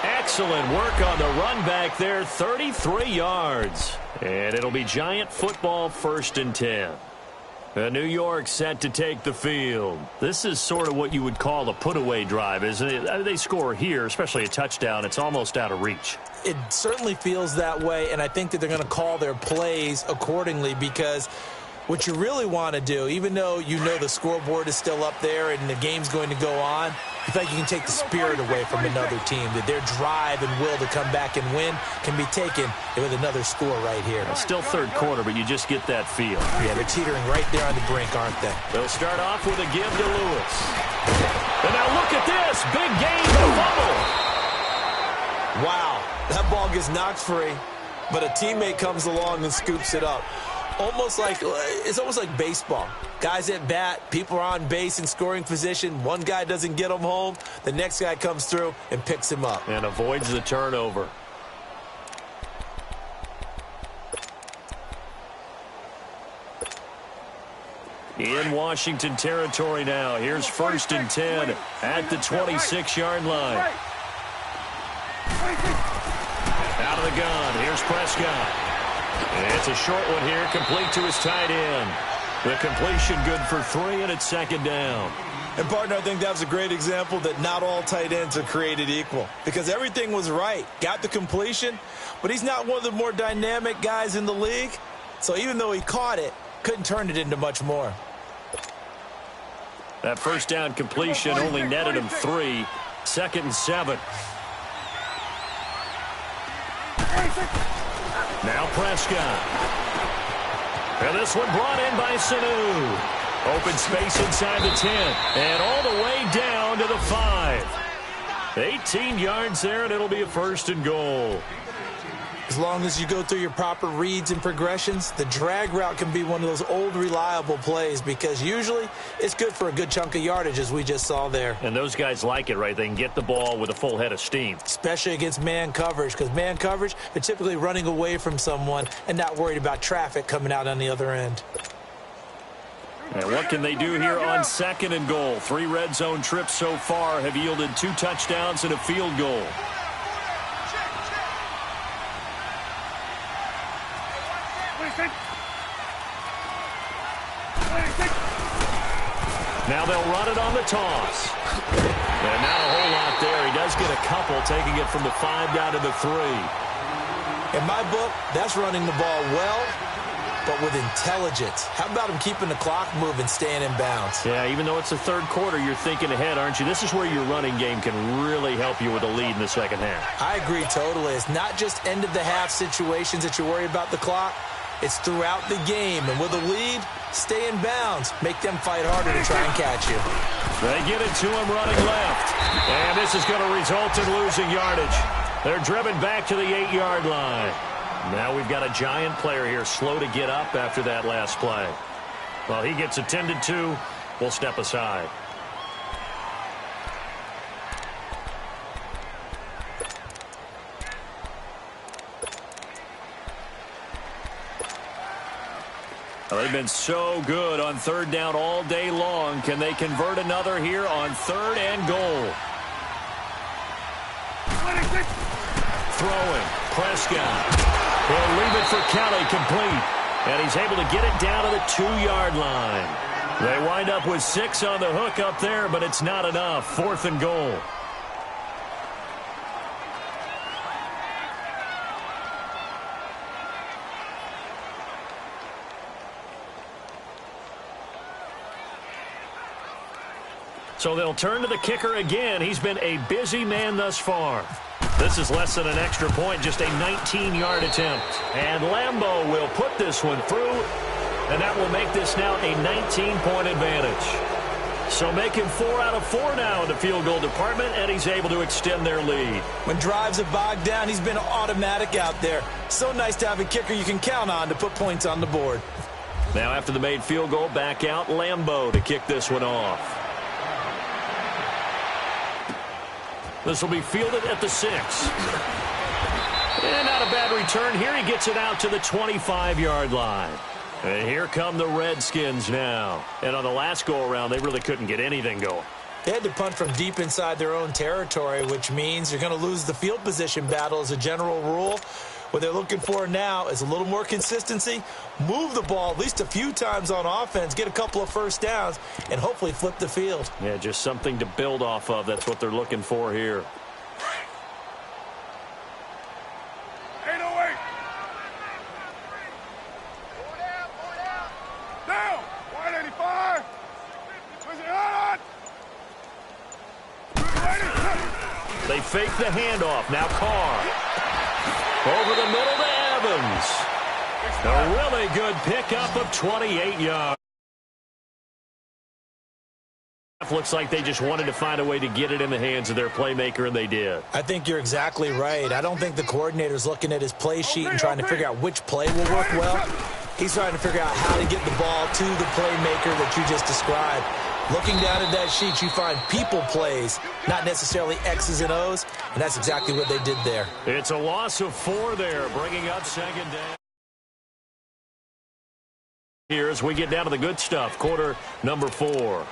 Excellent work on the run back there, 33 yards. And it'll be Giant football, 1st and 10. New York set to take the field. This is sort of what you would call a put-away drive, isn't it? They score here, especially a touchdown. It's almost out of reach. It certainly feels that way, and I think that they're going to call their plays accordingly, because what you really want to do, even though you know the scoreboard is still up there and the game's going to go on, you feel like you can take the spirit away from another team, that their drive and will to come back and win can be taken with another score right here. It's still 3rd quarter, but you just get that feel. Yeah, they're teetering right there on the brink, aren't they? They'll start off with a give to Lewis. And now look at this. Big gain, the fumble. Wow, that ball gets knocked free, but a teammate comes along and scoops it up. It's almost like baseball. Guys at bat, people are on base in scoring position. One guy doesn't get him home. The next guy comes through and picks him up. And avoids the turnover. In Washington territory now. Here's 1st and 10 at the 26-yard line. Out of the gun. Here's Prescott. It's a short one here, complete to his tight end. The completion good for 3, and it's 2nd down. And, partner, I think that was a great example that not all tight ends are created equal, because everything was right. Got the completion, but he's not one of the more dynamic guys in the league. So even though he caught it, couldn't turn it into much more. That 1st down completion only netted him 3. 2nd and 7. Now Prescott. And this one brought in by Sanu. Open space inside the 10. And all the way down to the 5. 18 yards there, and it'll be a 1st and goal. As long as you go through your proper reads and progressions, the drag route can be one of those old reliable plays, because usually it's good for a good chunk of yardage, as we just saw there. And those guys like it, right? They can get the ball with a full head of steam. Especially against man coverage, because man coverage, they're typically running away from someone and not worried about traffic coming out on the other end. And what can they do here on 2nd and goal? 3 red zone trips so far have yielded 2 touchdowns and a field goal. Now they'll run it on the toss. And not a whole lot there. He does get a couple, taking it from the 5 down to the 3. In my book, that's running the ball well, but with intelligence. How about him keeping the clock moving, staying in bounds? Yeah, even though it's the 3rd quarter, you're thinking ahead, aren't you? This is where your running game can really help you with a lead in the 2nd half. I agree totally. It's not just end-of-the-half situations that you worry about the clock. It's throughout the game. And with a lead, stay in bounds. Make them fight harder to try and catch you. They get it to him running left. And this is going to result in losing yardage. They're driven back to the 8-yard line. Now we've got a Giant player here slow to get up after that last play. Well, he gets attended to. We'll step aside. Well, they've been so good on 3rd down all day long. Can they convert another here on 3rd and goal? Throwing. Prescott. He'll leave it for Kelly, complete. And he's able to get it down to the 2-yard line. They wind up with 6 on the hook up there, but it's not enough. 4th and goal. So they'll turn to the kicker again. He's been a busy man thus far. This is less than an extra point, just a 19-yard attempt. And Lambeau will put this one through, and that will make this now a 19-point advantage. So making 4 out of 4 now in the field goal department, and he's able to extend their lead. When drives have bogged down, he's been automatic out there. So nice to have a kicker you can count on to put points on the board. Now after the made field goal, back out Lambeau to kick this one off. This will be fielded at the 6. And not a bad return here. He gets it out to the 25-yard line. And here come the Redskins now. And on the last go-around, they really couldn't get anything going. They had to punt from deep inside their own territory, which means you're going to lose the field position battle as a general rule. What they're looking for now is a little more consistency, move the ball at least a few times on offense, get a couple of first downs, and hopefully flip the field. Yeah, just something to build off of. That's what they're looking for here. 808. Down. 185. Push it on. They fake the handoff. Now Carr. Over the middle to Evans. A really good pickup of 28 yards. Looks like they just wanted to find a way to get it in the hands of their playmaker, and they did. I think you're exactly right. I don't think the coordinator's looking at his play sheet and trying to figure out which play will work well. He's trying to figure out how to get the ball to the playmaker that you just described. Looking down at that sheet, you find people plays, not necessarily X's and O's, and that's exactly what they did there. It's a loss of 4 there, bringing up second down. Here as we get down to the good stuff, quarter number 4.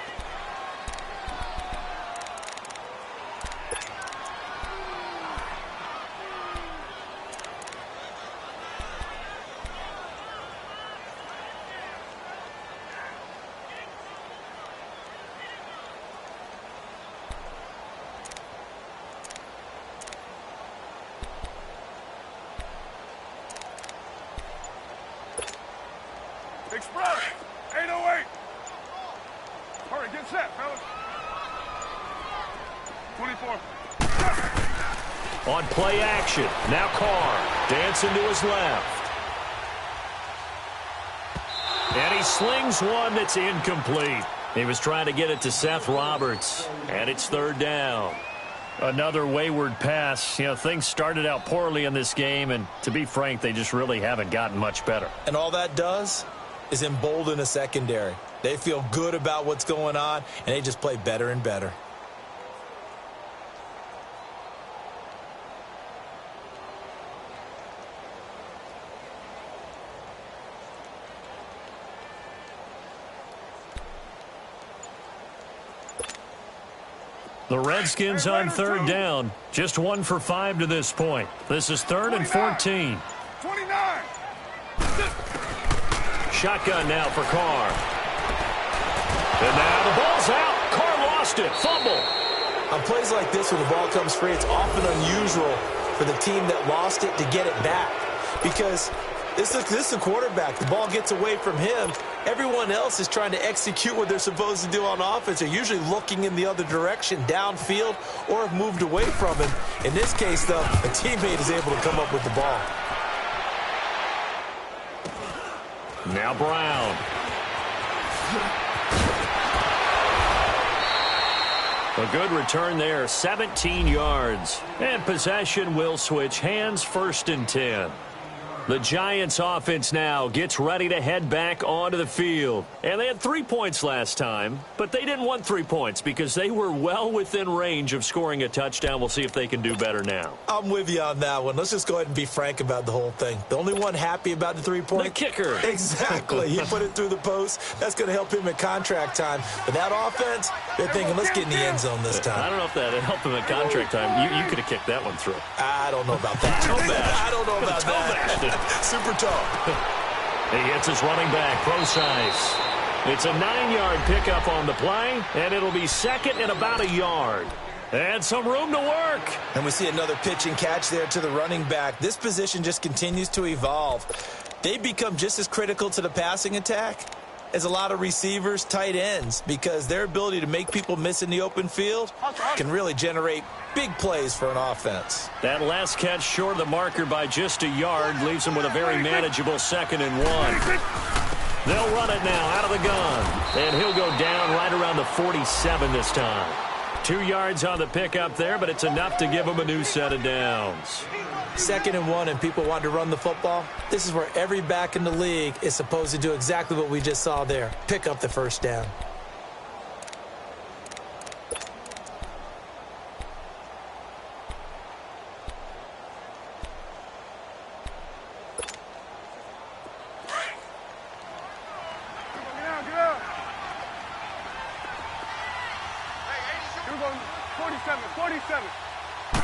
Express. 808. Hurry, get set, fellas. 24. On play action. Now Carr dancing to his left. And he slings one that's incomplete. He was trying to get it to Seth Roberts. And it's third down. Another wayward pass. You know, things started out poorly in this game, and to be frank, they just really haven't gotten much better. And all that does is embolden a secondary. They feel good about what's going on, and they just play better and better. The Redskins on third down. Just 1 for 5 to this point. This is 3rd and 14. 29. Shotgun now for Carr. And now the ball's out. Carr lost it. Fumble. On plays like this where the ball comes free, it's often unusual for the team that lost it to get it back. Because this is a quarterback. The ball gets away from him. Everyone else is trying to execute what they're supposed to do on offense. They're usually looking in the other direction, downfield, or have moved away from him. In this case, though, a teammate is able to come up with the ball. Now Brown. A good return there, 17 yards. And possession will switch hands, 1st and 10. The Giants offense now gets ready to head back onto the field. And they had 3 points last time, but they didn't want 3 points because they were well within range of scoring a touchdown. We'll see if they can do better now. I'm with you on that one. Let's just go ahead and be frank about the whole thing. The only one happy about the 3-point? The kicker. Exactly. He put it through the post. That's going to help him at contract time. But that offense, they're thinking, let's get in the end zone this time. I don't know if that helped him at contract time. You could have kicked that one through. I don't know about that. I don't know about that. Super tall. He hits his running back, Procise. It's a 9-yard pickup on the play, and it'll be 2nd and about a yard. And some room to work. And we see another pitch and catch there to the running back. This position just continues to evolve. They become just as critical to the passing attack as a lot of receivers, tight ends, because their ability to make people miss in the open field can really generate big plays for an offense. That last catch short of the marker by just a yard leaves them with a very manageable 2nd and 1. They'll run it now out of the gun, and he'll go down right around the 47 this time. 2 yards on the pickup there, but it's enough to give them a new set of downs. 2nd and 1, and people want to run the football. This is where every back in the league is supposed to do exactly what we just saw there. Pick up the first down. 47, 47.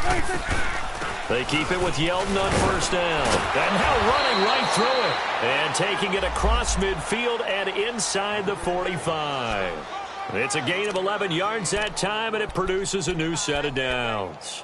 26. They keep it with Yeldon on first down. And now running right through it. And taking it across midfield and inside the 45. It's a gain of 11 yards that time, and it produces a new set of downs.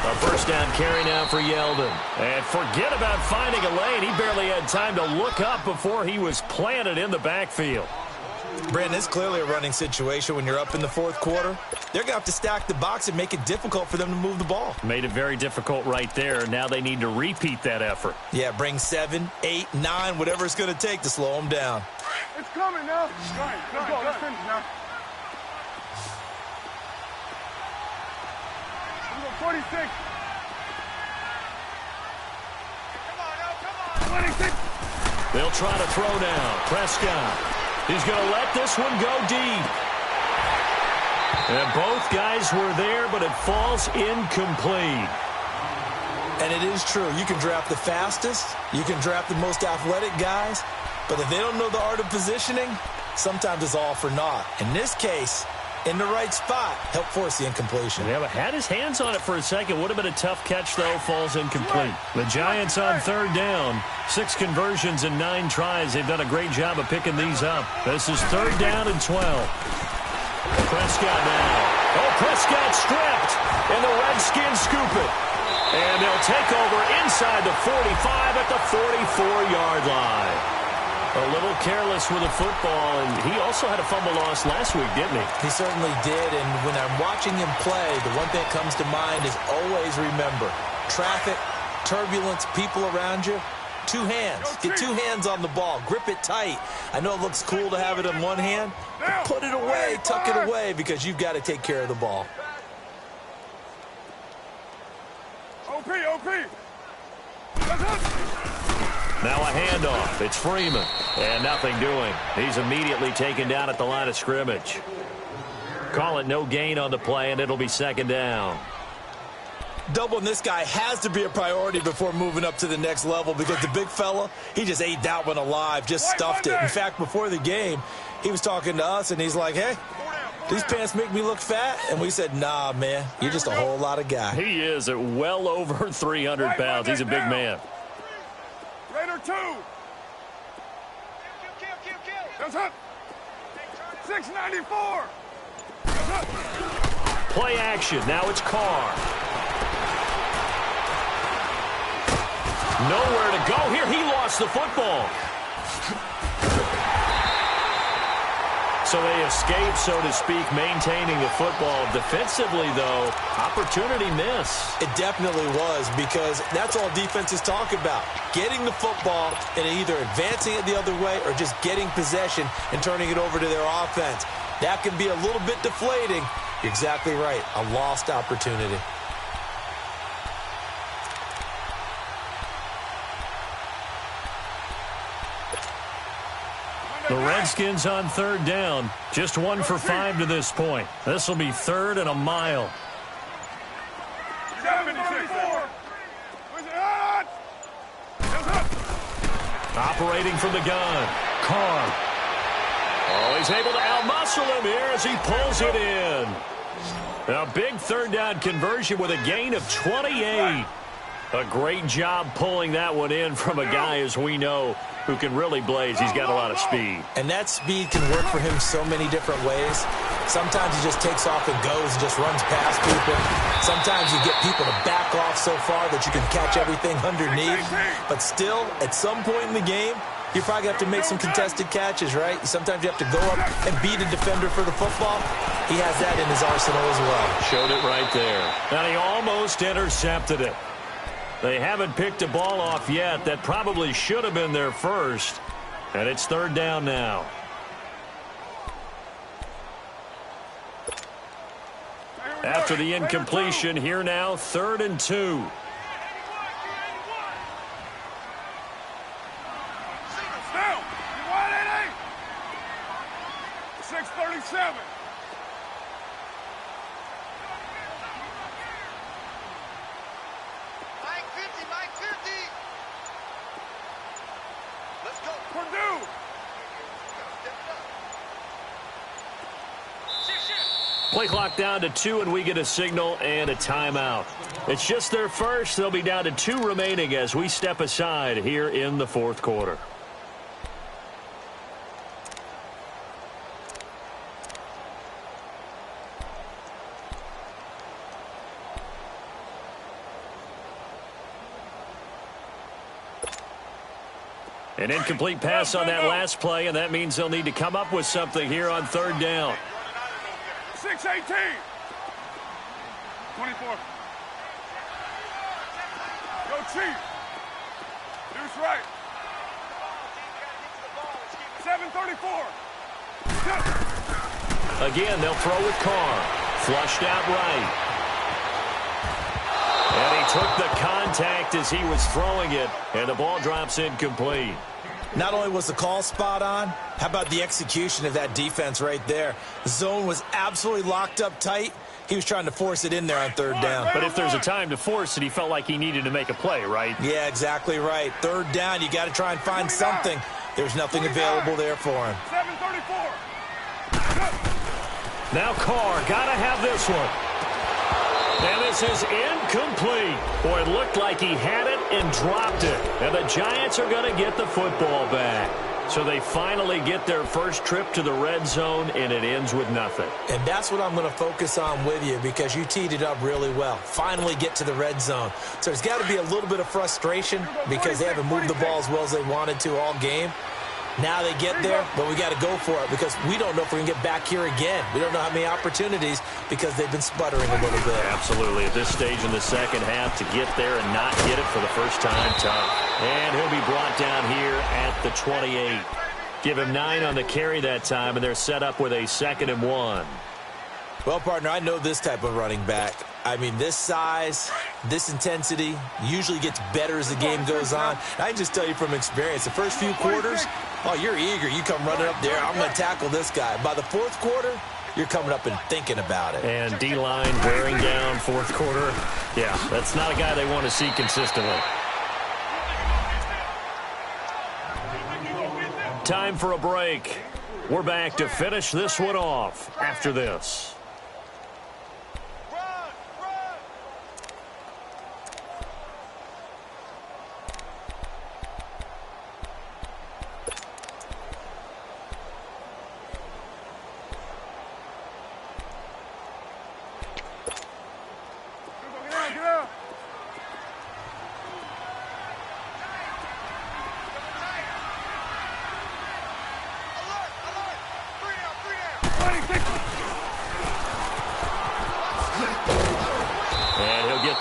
A first down carry now for Yeldon. And forget about finding a lane. He barely had time to look up before he was planted in the backfield. Brandon, it's clearly a running situation when you're up in the fourth quarter. They're going to have to stack the box and make it difficult for them to move the ball. Made it very difficult right there. Now they need to repeat that effort. Yeah, bring 7, 8, 9, whatever it's going to take to slow them down. It's coming now. Let's go. Let's finish now. 46. Come on, 26. They'll try to throw now. Prescott. He's going to let this one go deep. And both guys were there, but it falls incomplete. And it is true. You can draft the fastest. You can draft the most athletic guys. But if they don't know the art of positioning, sometimes it's all for naught. In this case, in the right spot, help force the incompletion. Yeah, but had his hands on it for a second. Would have been a tough catch, though. Falls incomplete. The Giants on third down. 6 conversions and 9 tries. They've done a great job of picking these up. This is third down and 12. Prescott now. Oh, Prescott stripped. And the Redskins scoop it. And they'll take over inside the 45 at the 44-yard line. A little careless with the football, and he also had a fumble loss last week, didn't he? He certainly did, and when I'm watching him play, the one thing that comes to mind is always remember, traffic, turbulence, people around you, 2 hands. Get 2 hands on the ball. Grip it tight. I know it looks cool to have it in one hand, but put it away, tuck it away, because you've got to take care of the ball. OP. Now a handoff. It's Freeman. And nothing doing. He's immediately taken down at the line of scrimmage. Call it no gain on the play, and it'll be second down. Doubling this guy has to be a priority before moving up to the next level because the big fella, he just ate that one alive, just stuffed it. In fact, before the game, he was talking to us, and he's like, hey, these pants make me look fat? And we said, nah, man, you're just a whole lot of guy. He is at well over 300 pounds. He's a big man. Raider 2. That's up. 694. That's up. Play action. Now it's Carr. Nowhere to go here. He lost the football. So they escape, so to speak, maintaining the football. Defensively, though, opportunity miss. It definitely was because that's all defenses talk about. Getting the football and either advancing it the other way or just getting possession and turning it over to their offense. That can be a little bit deflating. You're exactly right. A lost opportunity. The Redskins on third down. Just 1 for 5 to this point. This will be third and a mile. 74. Operating from the gun. Carr. Oh, he's able to outmuscle him here as he pulls it in. A big third down conversion with a gain of 28. A great job pulling that one in from a guy, as we know, who can really blaze. He's got a lot of speed. And that speed can work for him so many different ways. Sometimes he just takes off and goes and just runs past people. Sometimes you get people to back off so far that you can catch everything underneath. But still, at some point in the game, you probably have to make some contested catches, right? Sometimes you have to go up and beat a defender for the football. He has that in his arsenal as well. Showed it right there. And he almost intercepted it. They haven't picked a ball off yet. That probably should have been their first. And it's third down now. After the incompletion, here now, 3rd and 2. Play clock down to 2, and we get a signal and a timeout. It's just their first. They'll be down to 2 remaining as we step aside here in the fourth quarter. An incomplete pass on that last play, and that means they'll need to come up with something here on third down. 6-18. 24. Go Chief. Deuce right. 7:34. Again, they'll throw with Carr. Flushed out right. And he took the contact as he was throwing it, and the ball drops incomplete. Not only was the call spot on, how about the execution of that defense right there? The zone was absolutely locked up tight. He was trying to force it in there on third down. But if there's a time to force it, he felt like he needed to make a play, right? Yeah, exactly right. Third down, you got to try and find something. There's nothing available there for him. 7:34. Now Carr, got to have this one. And this is incomplete. Boy, it looked like he had it and dropped it. And the Giants are going to get the football back. So they finally get their first trip to the red zone, and it ends with nothing. And that's what I'm going to focus on with you because you teed it up really well. Finally get to the red zone. So there's got to be a little bit of frustration because they haven't moved the ball as well as they wanted to all game. Now they get there, but we got to go for it because we don't know if we're going to get back here again. We don't know how many opportunities because they've been sputtering a little bit. Absolutely. At this stage in the second half, to get there and not get it for the first time, tough. And he'll be brought down here at the 28. Give him 9 on the carry that time, and they're set up with a 2nd and 1. Well, partner, I know this type of running back. I mean, this size, this intensity usually gets better as the game goes on. I can just tell you from experience, the first few quarters, oh, you're eager. You come running up there. I'm going to tackle this guy. By the fourth quarter, you're coming up and thinking about it. And D-line wearing down fourth quarter. Yeah, that's not a guy they want to see consistently. Time for a break. We're back to finish this one off after this.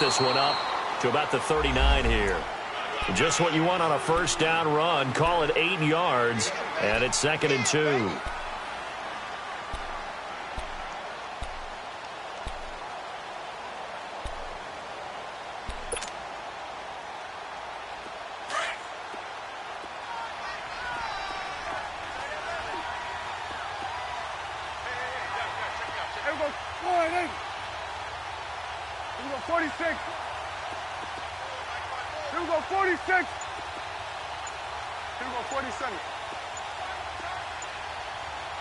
This one up to about the 39 here. Just what you want on a first down run. Call it 8 yards, and it's 2nd and 2. Here we go. 46. Here we go, 46. Here we go, 47.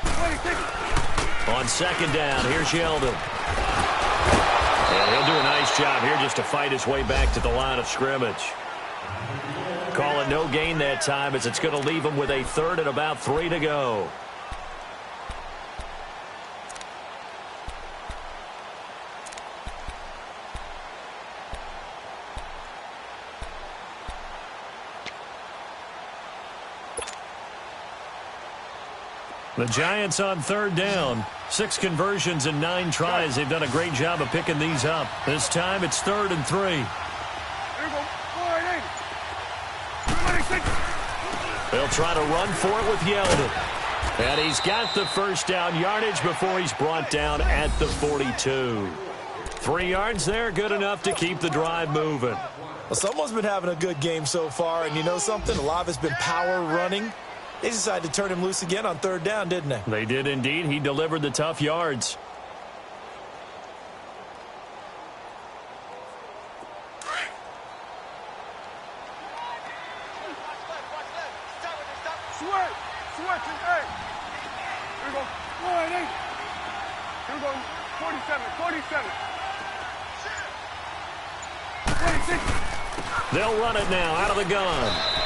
26. On 2nd down, here's Yeldon. And he'll do a nice job here just to fight his way back to the line of scrimmage. Call it no gain that time as it's going to leave him with a 3rd and about 3 to go. The Giants on 3rd down. 6 conversions and 9 tries. They've done a great job of picking these up. This time it's 3rd and 3. Here we go. 26. They'll try to run for it with Yeldon. And he's got the first down yardage before he's brought down at the 42. 3 yards there, good enough to keep the drive moving. Well, someone's been having a good game so far, and you know something? A lot of it's been power running. They decided to turn him loose again on 3rd down, didn't they? They did indeed. He delivered the tough yards. Switch. Hey. Here we go. 1-8. Here we go. 47, 47. 26. They'll run it now out of the gun.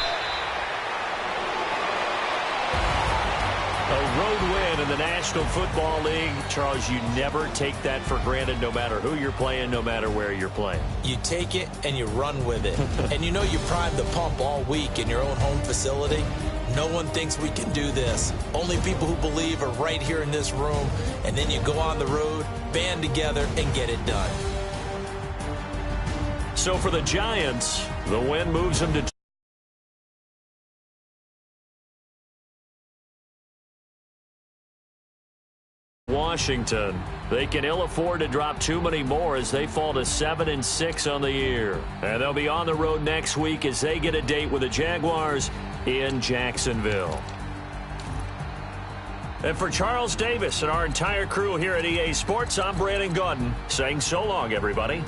A road win in the National Football League. Charles, you never take that for granted no matter who you're playing, no matter where you're playing. You take it and you run with it. And you know you primed the pump all week in your own home facility. No one thinks we can do this. Only people who believe are right here in this room. And then you go on the road, band together, and get it done. So for the Giants, the win moves them to Washington. They can ill afford to drop too many more as they fall to 7-6 on the year. And they'll be on the road next week as they get a date with the Jaguars in Jacksonville. And for Charles Davis and our entire crew here at EA Sports, I'm Brandon Gaudin saying so long, everybody.